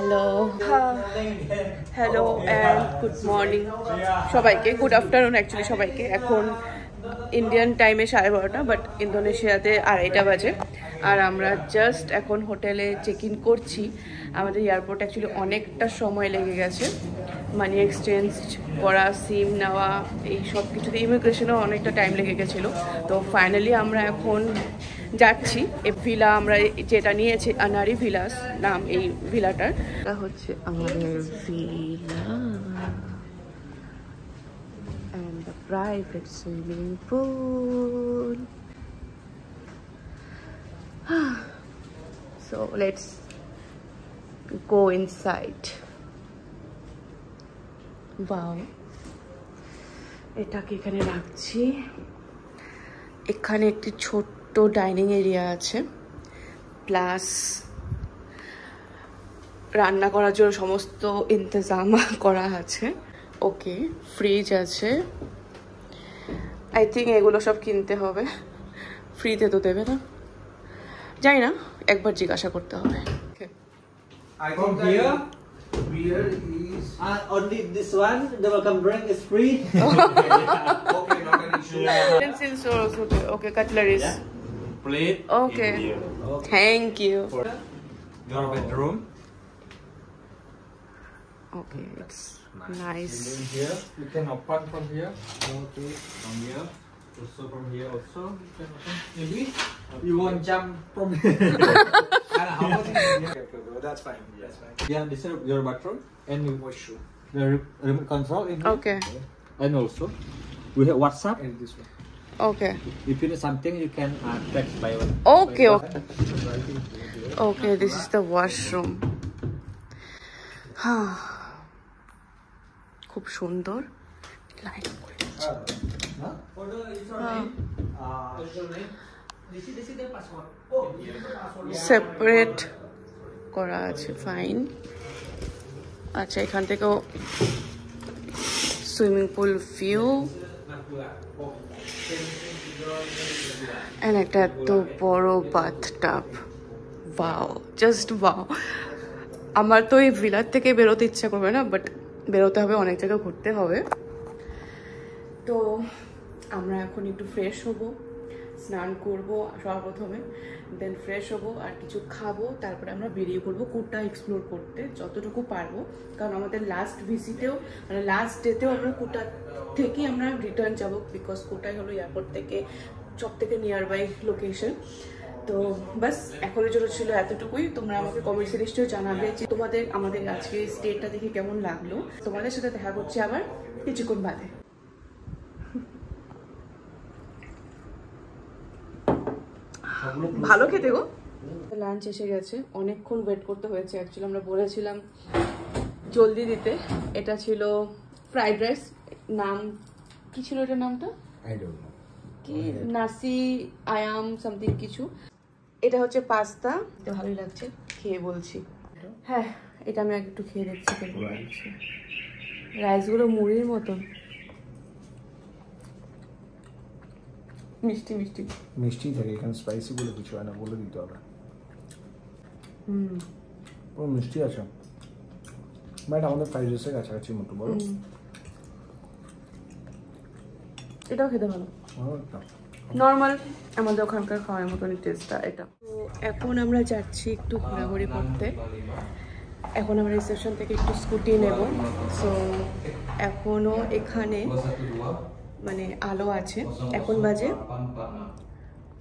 Hello hello and good morning সবাইকে, good afternoon actually সবাইকে। এখন ইন্ডিয়ান টাইমে 12:30, বাট ইন্দোনেশিয়াতে 2:30 বাজে। আর আমরা জাস্ট এখন হোটেলে চেক ইন করছি। আমাদের এয়ারপোর্ট অ্যাকচুয়ালি অনেকটা সময় লেগে গেছে, মানি এক্সচেঞ্জ করা, সিম নেওয়া, এই সব কিছুতে ইমিগ্রেশনেও অনেকটা টাইম লেগে গেছিলো। তো ফাইনালি আমরা এখন যাচ্ছি। এই ভিলা আমরা যেটা নিয়েছি, আনারি ভিলাস নাম এই ভিলাটার। এটা হচ্ছে আমাদের villa and the private swimming pool. So let's go inside. Wow, এটাকে এখানে রাখছি। এখানে একটি ছোট্ট ডাইনিং এরিয়া আছে, প্লাস রান্না করার জন্য সমস্ত ইন্তজাম করা আছে। ওকে, ফ্রিজ আছে। আই থিঙ্ক এগুলো সব কিনতে হবে, ফ্রিতে তো দেবে না, জানি না, একবার জিজ্ঞাসা করতে হবে। From here, beer is only this one. The welcome drink is free. Okay, not an issue. Utensils are also there. Okay, cutleries. Yeah. Plate. Okay. In here. Thank you. For your bedroom. Okay, it's nice. And then here, you can open from here. Okay, from here. Also from here also, you can open. Maybe you won't jump from here. How much is here? That's fine. That's fine. Yeah, this is your bathroom and Washroom. the remote control in here. Okay. And also, we have WhatsApp. And this one. Okay. If you need something, you can text by one. Okay, okay. Okay, this is the washroom. খুব সুন্দর light করে দিচ্ছে। For the username, username. This is the password. Oh, this is the password. Separate করা আছে, fine. আচ্ছা, এখান থেকেও swimming pool view, and একটা এত বড় বাথটাব। Wow, just wow. আমার তো এই ভিলার থেকে বেরোতে ইচ্ছা করবে না, বাট বেরোতে হবে, অনেক জায়গায় ঘুরতে হবে। তো আমরা এখন একটু ফ্রেশ হব, স্নান করব সর্বপ্রথমে, দেন ফ্রেশ হব আর কিছু খাবো, তারপরে আমরা বেরিয়ে পড়বো কুটা এক্সপ্লোর করতে যতটুকু পারবো। কারণ আমাদের লাস্ট ভিজিটেও, মানে লাস্ট ডেতেও আমরা কুটা থেকে আমরা রিটার্ন যাবো, বিকজ কুটাই হলো এয়ারপোর্ট থেকে সব থেকে নিয়ার বাই লোকেশন। তো বাস এখনের জন্য ছিল এতটুকুই। তোমরা আমাকে কমেন্টসে নিশ্চয়ই জানাবে যে তোমাদের আমাদের আজকে স্টেটটা দেখে কেমন লাগলো। তোমাদের সাথে দেখা করছি আবার কিছুক্ষণ বাদে। ভালো খেতে গো। লাঞ্চ এসে গেছে, অনেকক্ষণ ওয়েট করতে হয়েছে। অ্যাকচুয়ালি আমরা বলেছিলাম জলদি দিতে। এটা ছিল ফ্রাইড রাইস, নাম কি ছিল এটার নামটা? I don't know. কি নাসি আয়াম সামথিং কিছু। এটা হচ্ছে পাস্তা, ভালোই লাগছে, খেয়ে বলছি। হ্যাঁ, এটা আমি একটু খেয়ে দেখছি কেমন লাগছে। রাইসগুলো মুড়ির মতন, মিষ্টি মিষ্টি। মিষ্টি থাকে, এখানে স্পাইসি বলে কিছু হয় না, বলে দিতে হবে। ও মিষ্টি আছে, বাট আমাদের ফ্রাইড রাইসের কাছাকাছি মতো বলো। এটাও খেতে ভালো, নর্মাল আমাদের ওখানকার খাওয়ার মতনই টেস্টটা এটা। তো এখন আমরা যাচ্ছি একটু ঘোরাঘুরি করতে। এখন আমরা রিসেপশন থেকে একটু স্কুটি নেব। সো এখনও এখানে মানে আলো আছে। এখন বাজে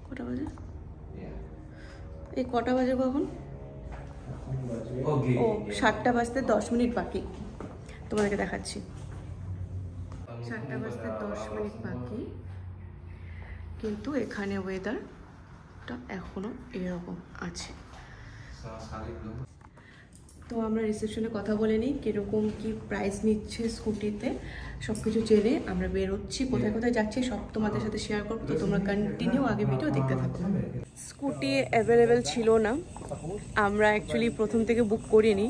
কটা বাজে? এই কটা বাজে কখন? ও 7টা বাজতে 10 মিনিট বাকি। তোমাদেরকে দেখাচ্ছি, 7টা বাজতে 10 মিনিট বাকি, কিন্তু এখানে ওয়েদারটা এখনো এরকম আছে। তো আমরা রিসেপশনে কথা বলে নিই কীরকম কি প্রাইস নিচ্ছে স্কুটিতে, সব কিছু জেনে আমরা বেরোচ্ছি। কোথায় কোথায় যাচ্ছি সব তোমাদের সাথে শেয়ার করবো, তো তোমরা কন্টিনিউ আগে ভিডিও দেখতে থাকো। স্কুটি অ্যাভেলেবেল ছিল না, আমরা অ্যাকচুয়ালি প্রথম থেকে বুক করিনি।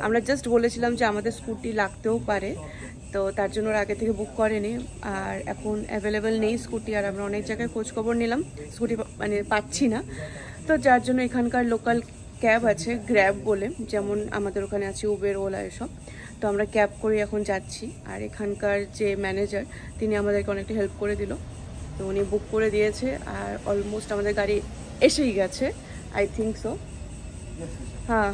আমরা জাস্ট বলেছিলাম যে আমাদের স্কুটি লাগতেও পারে, তো তার জন্য ওরা আগে থেকে বুক করেনি। আর এখন অ্যাভেলেবেল নেই স্কুটি, আর আমরা অনেক জায়গায় খোঁজখবর নিলাম, স্কুটি মানে পাচ্ছি না। তো যার জন্য এখানকার লোকাল ক্যাব আছে গ্র্যাব বলে, যেমন আমাদের ওখানে আছে উবের, ওলা এসব। তো আমরা ক্যাব করে এখন যাচ্ছি। আর এখানকার যে ম্যানেজার তিনি আমাদেরকে অনেকটা হেল্প করে দিল, তো উনি বুক করে দিয়েছে আর অলমোস্ট আমাদের গাড়ি এসেই গেছে, আই থিঙ্ক সো। হ্যাঁ,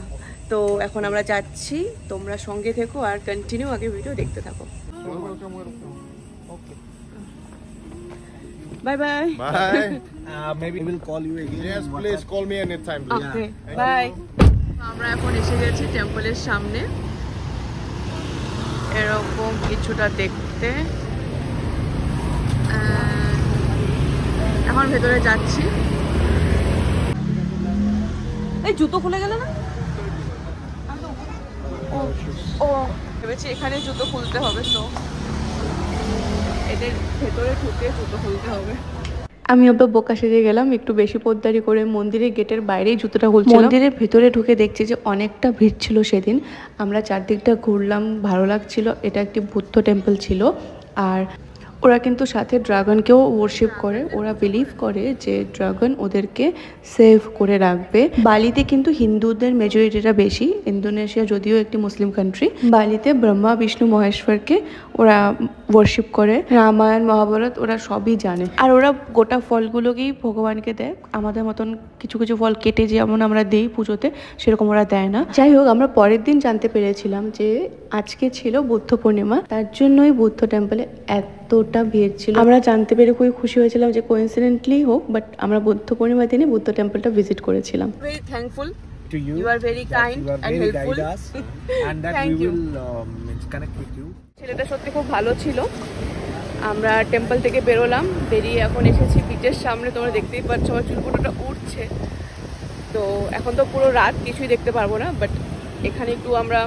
তো এখন আমরা যাচ্ছি, তোমরা সঙ্গে থেকো আর কন্টিনিউ আগে ভিডিও দেখতে থাকো। Bye bye. Maybe we'll call you again. Yes, please call me anytime. Okay bye. আমরা এখন এসে গেছি টেম্পলের সামনে, এরকম কিছুটা দেখতে। এখন ভেতরে যাচ্ছি। এই জুতো খুলে গেল না? ও ভেবেছি এখানে জুতো খুলতে হবে, তো এদের ভেতরে ঢুকে জুতো খুলতে হবে। আমি আবার বোকা সেজে গেলাম, একটু বেশি পোদ্দারি করে মন্দিরের গেটের বাইরেই জুতোটা খুলছিলাম। মন্দিরের ভেতরে ঢুকে দেখছি যে অনেকটা ভিড় ছিল সেদিন। আমরা চারদিকটা ঘুরলাম, ভালো লাগছিল। এটা একটি বুদ্ধ টেম্পল ছিল। আর ওরা কিন্তু সাথে ড্রাগনকেও ওয়ার্শিপ করে। ওরা বিলিভ করে যে ড্রাগন ওদেরকে সেভ করে রাখবে। বালিতে কিন্তু হিন্দুদের মেজরিটিটা বেশি, ইন্দোনেশিয়া যদিও একটি মুসলিম কান্ট্রি। বালিতে ব্রহ্মা বিষ্ণু মহেশ্বরকে ওরা ওয়ার্শিপ করে। রামায়ণ মহাভারত ওরা সবই জানে। আর ওরা গোটা ফলগুলোকেই ভগবানকে দেয়। আমাদের মতন কিছু কিছু ফল কেটে যেমন আমরা দিই পুজোতে, সেরকম ওরা দেয় না। যাই হোক, আমরা পরের দিন জানতে পেরেছিলাম যে আজকে ছিল বুদ্ধ পূর্ণিমা, তার জন্যই বুদ্ধ টেম্পলে এতটা ভিড় ছিল। আমরা জানতে পেরে খুবই খুশি হয়েছিলাম যে কোইন্সিডেন্টলি হোক, বাট আমরা বুদ্ধ পূর্ণিমার দিনে বুদ্ধ টেম্পলটা ভিজিট করেছিলাম। Very thankful To you. You are very kind you are and very helpful. guide us, and that Thank we you. will connect with you. ছেলেটা সত্যি খুব ভালো ছিল। আমরা টেম্পল থেকে বেরোলাম, বেরিয়ে এখন এসেছি বিচের সামনে। তোমরা দেখতেই পাচ্ছ আমার চুলপুটোটা উঠছে। তো এখন তো পুরো রাত, কিছুই দেখতে পারবো না, বাট এখানে একটু আমরা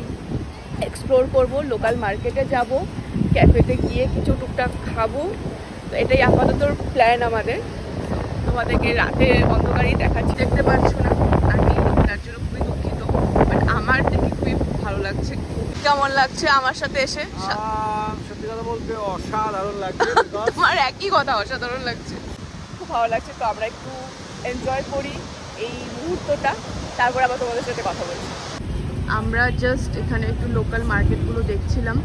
এক্সপ্লোর করব, লোকাল মার্কেটে যাব, ক্যাফেতে গিয়ে কিছু টুকটাক খাবো। তো এটাই আপাতত প্ল্যান আমাদের। তোমাদেরকে রাতে অন্ধকারেই দেখাচ্ছি, দেখতে পাচ্ছ না, আমি তার জন্য খুবই দুঃখিত। বাট আমার দেখে খুবই ভালো লাগছে। কেমন লাগছে আমার সাথে এসে? সত্যি কথা বলতে অসাধারণ লাগছে। আমার একই কথা, অসাধারণ লাগছে, খুব ভালো লাগছে। তো আমরা একটু এনজয় করি এই মুহূর্তটা, তারপর আবার তোমাদের সাথে কথা বলছি। আমরা জাস্ট এখানে একটু লোকাল মার্কেটগুলো দেখছিলাম,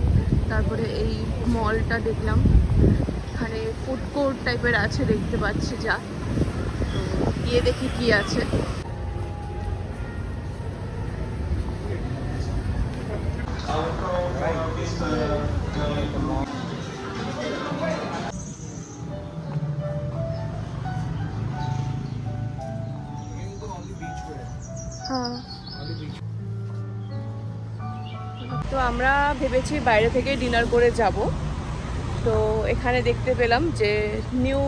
তারপরে এই মলটা দেখলাম। এখানে ফুড কোর্ট টাইপের আছে দেখতে পাচ্ছি, যা গিয়ে দেখি কি আছে। হ্যাঁ, তো আমরা ভেবেছি বাইরে থেকে ডিনার করে যাব। তো এখানে দেখতে পেলাম যে নিউ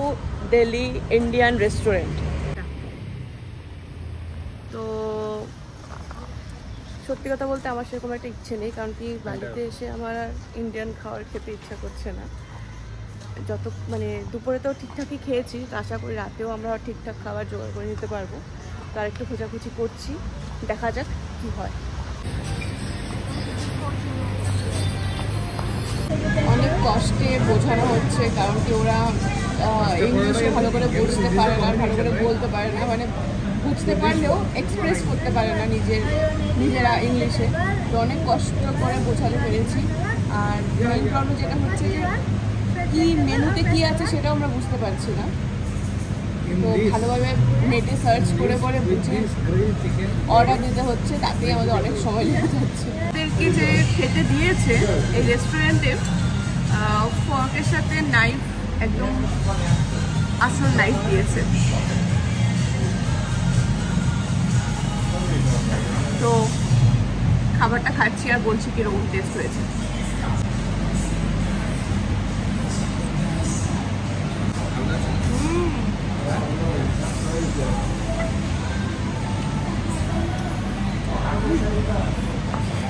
দিল্লি ইন্ডিয়ান রেস্টুরেন্ট। তো সত্যি কথা বলতে আমার সেরকম একটা ইচ্ছে নেই, কারণ কি বাড়িতে এসে আমার আর ইন্ডিয়ান খাবার খেতে ইচ্ছা করছে না। যত মানে দুপুরে তো ঠিকঠাকই খেয়েছি, তো আশা করি রাতেও আমরা ঠিকঠাক খাবার জোগাড় করে নিতে পারবো। তো আর একটু খোঁজাখুঁজি করছি, দেখা যাক কি হয়। অনেক কষ্টে বোঝানো হচ্ছে, কারণ কি ওরা ইংলিশে ভালো করে বুঝতে পারে না, ভালো করে বলতে পারে না, মানে বুঝতে পারলেও এক্সপ্রেস করতে পারে না নিজেরা ইংলিশে। তো অনেক কষ্ট করে বোঝাতে পেরেছি। আর মেইন প্রবলেম যেটা হচ্ছে যে কী মেনুতে কী আছে সেটাও আমরা বুঝতে পারছি না। তো ভালোভাবে নেটে সার্চ করে করে বুঝে অর্ডার দিতে হচ্ছে, তাতেই আমাদের অনেক সময় লেগে যাচ্ছে। ওদেরকে যে খেতে দিয়েছে এই রেস্টুরেন্টে, ফর্কের সাথে নাইফ, একদম আসল নাইফ দিয়েছে। তো খাবারটা খাচ্ছি আর বলছি কিরকম টেস্ট হয়েছে।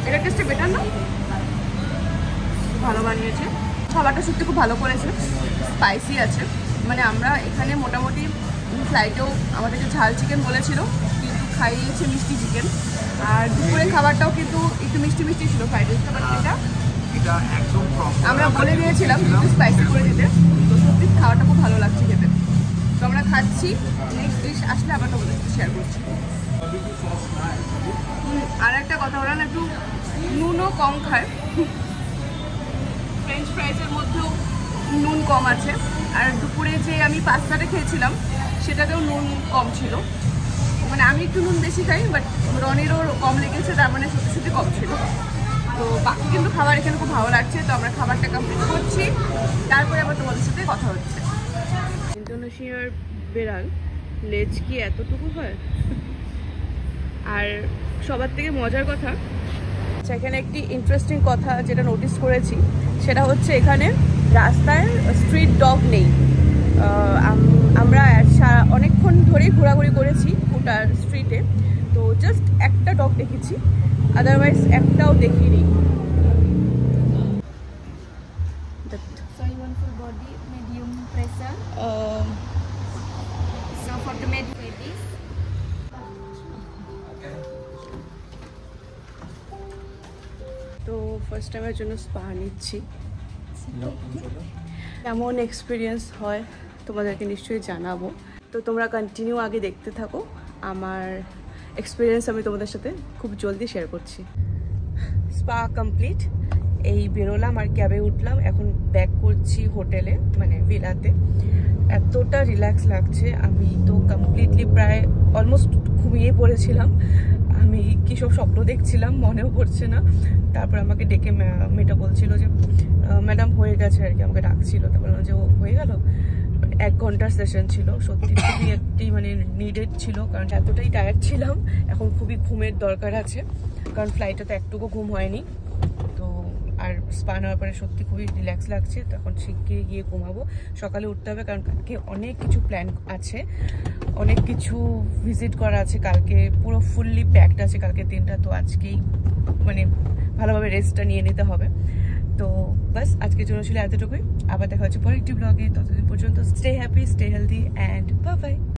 এটা টেস্টে বেটার না? ভালো বানিয়েছে, খাবারটা সত্যি খুব ভালো করেছে, স্পাইসি আছে। মানে আমরা এখানে মোটামুটি ফ্লাইটেও আমাদেরকে ঝাল চিকেন বলেছিল, কিন্তু খাইয়েছে মিষ্টি চিকেন। আর দুপুরে খাবারটাও কিন্তু একটু মিষ্টি মিষ্টি ছিল ফ্রাইড রাইসটা, বাট এটা একদম আমরা বলে দিয়েছিলাম একটু স্পাইসি করে দিতে। তো সত্যি খাবারটা খুব ভালো লাগছে খেতে। তো আমরা খাচ্ছি, নেক্সট ডিশ আসলে আবার তোমাদের শেয়ার করছি। barbecue sauce nice. আর একটা কথা, ওরা না একটু নুনও কম খায়, ফ্রেঞ্চ ফ্রাইসের মধ্যেও নুন কম আছে। আর দুপুরে যে আমি পাস্তাটা খেয়েছিলাম সেটাতেও নুন কম ছিল, মানে আমি একটু নুন বেশি খাই, বাট রনিরও কম লেগেছে, তার মানে সত্যি সত্যি কম ছিল। তো বাকি কিন্তু খাবার এখানে খুব ভালো লাগছে। তো আমরা খাবারটা কমপ্লিট করছি, তারপরে আবার তোমাদের সাথে কথা হচ্ছে। ইন্দোনেশিয়ার বেড়াল লেজ কি এতটুকু হয়? আর সবার থেকে মজার কথা, এখানে একটি ইন্টারেস্টিং কথা যেটা নোটিস করেছি, সেটা হচ্ছে এখানে রাস্তায় স্ট্রিট ডগ নেই। আমরা অনেকক্ষণ ধরেই ঘোরাঘুরি করেছি পুটার স্ট্রিটে, তো জাস্ট একটা ডগ দেখেছি, আদারওয়াইজ একটাও দেখিনি। So you want full body, medium pressure. So for the medium babies. তো ফার্স্ট টাইমের জন্য স্পা নিচ্ছি, কেমন এক্সপিরিয়েন্স হয় তোমাদেরকে নিশ্চয়ই জানাবো। তো তোমরা কন্টিনিউ আগে দেখতে থাকো, আমার এক্সপিরিয়েন্স আমি তোমাদের সাথে খুব জলদি শেয়ার করছি। স্পা কমপ্লিট, এই বেরোলাম আর ক্যাবে উঠলাম, এখন ব্যাক করছি হোটেলে, মানে ভিলাতে। এতটা রিল্যাক্স লাগছে, আমি তো কমপ্লিটলি প্রায় অলমোস্ট ঘুমিয়ে পড়েছিলাম। আমি কী সব স্বপ্ন দেখছিলাম মনেও পড়ছে না। তারপর আমাকে ডেকে মেয়েটা বলছিল যে ম্যাডাম হয়ে গেছে আর কি, আমাকে ডাকছিল। তারপর যে ও হয়ে গেল, 1 ঘন্টার সেশন ছিল, সত্যি খুবই একটি মানে নিডেড ছিল, কারণ এতটাই টায়ার্ড ছিলাম। এখন খুবই ঘুমের দরকার আছে, কারণ ফ্লাইটে তো একটুকু ঘুম হয়নি। তো আর স্পা নেওয়ার পরে সত্যি খুবই রিল্যাক্স লাগছে। তো এখন শিগগিরই গিয়ে ঘুমাবো, সকালে উঠতে হবে, কারণ কালকে অনেক কিছু প্ল্যান আছে, অনেক কিছু ভিজিট করা আছে। কালকে পুরো ফুললি প্যাকড আছে কালকের দিনটা, তো আজকেই মানে ভালোভাবে রেস্টটা নিয়ে নিতে হবে। তো বাস আজকের জন্য ছিল এতটুকুই, আবার দেখা হচ্ছে পরের একটি ব্লগে। ততদিন পর্যন্ত stay happy, stay healthy and bye bye.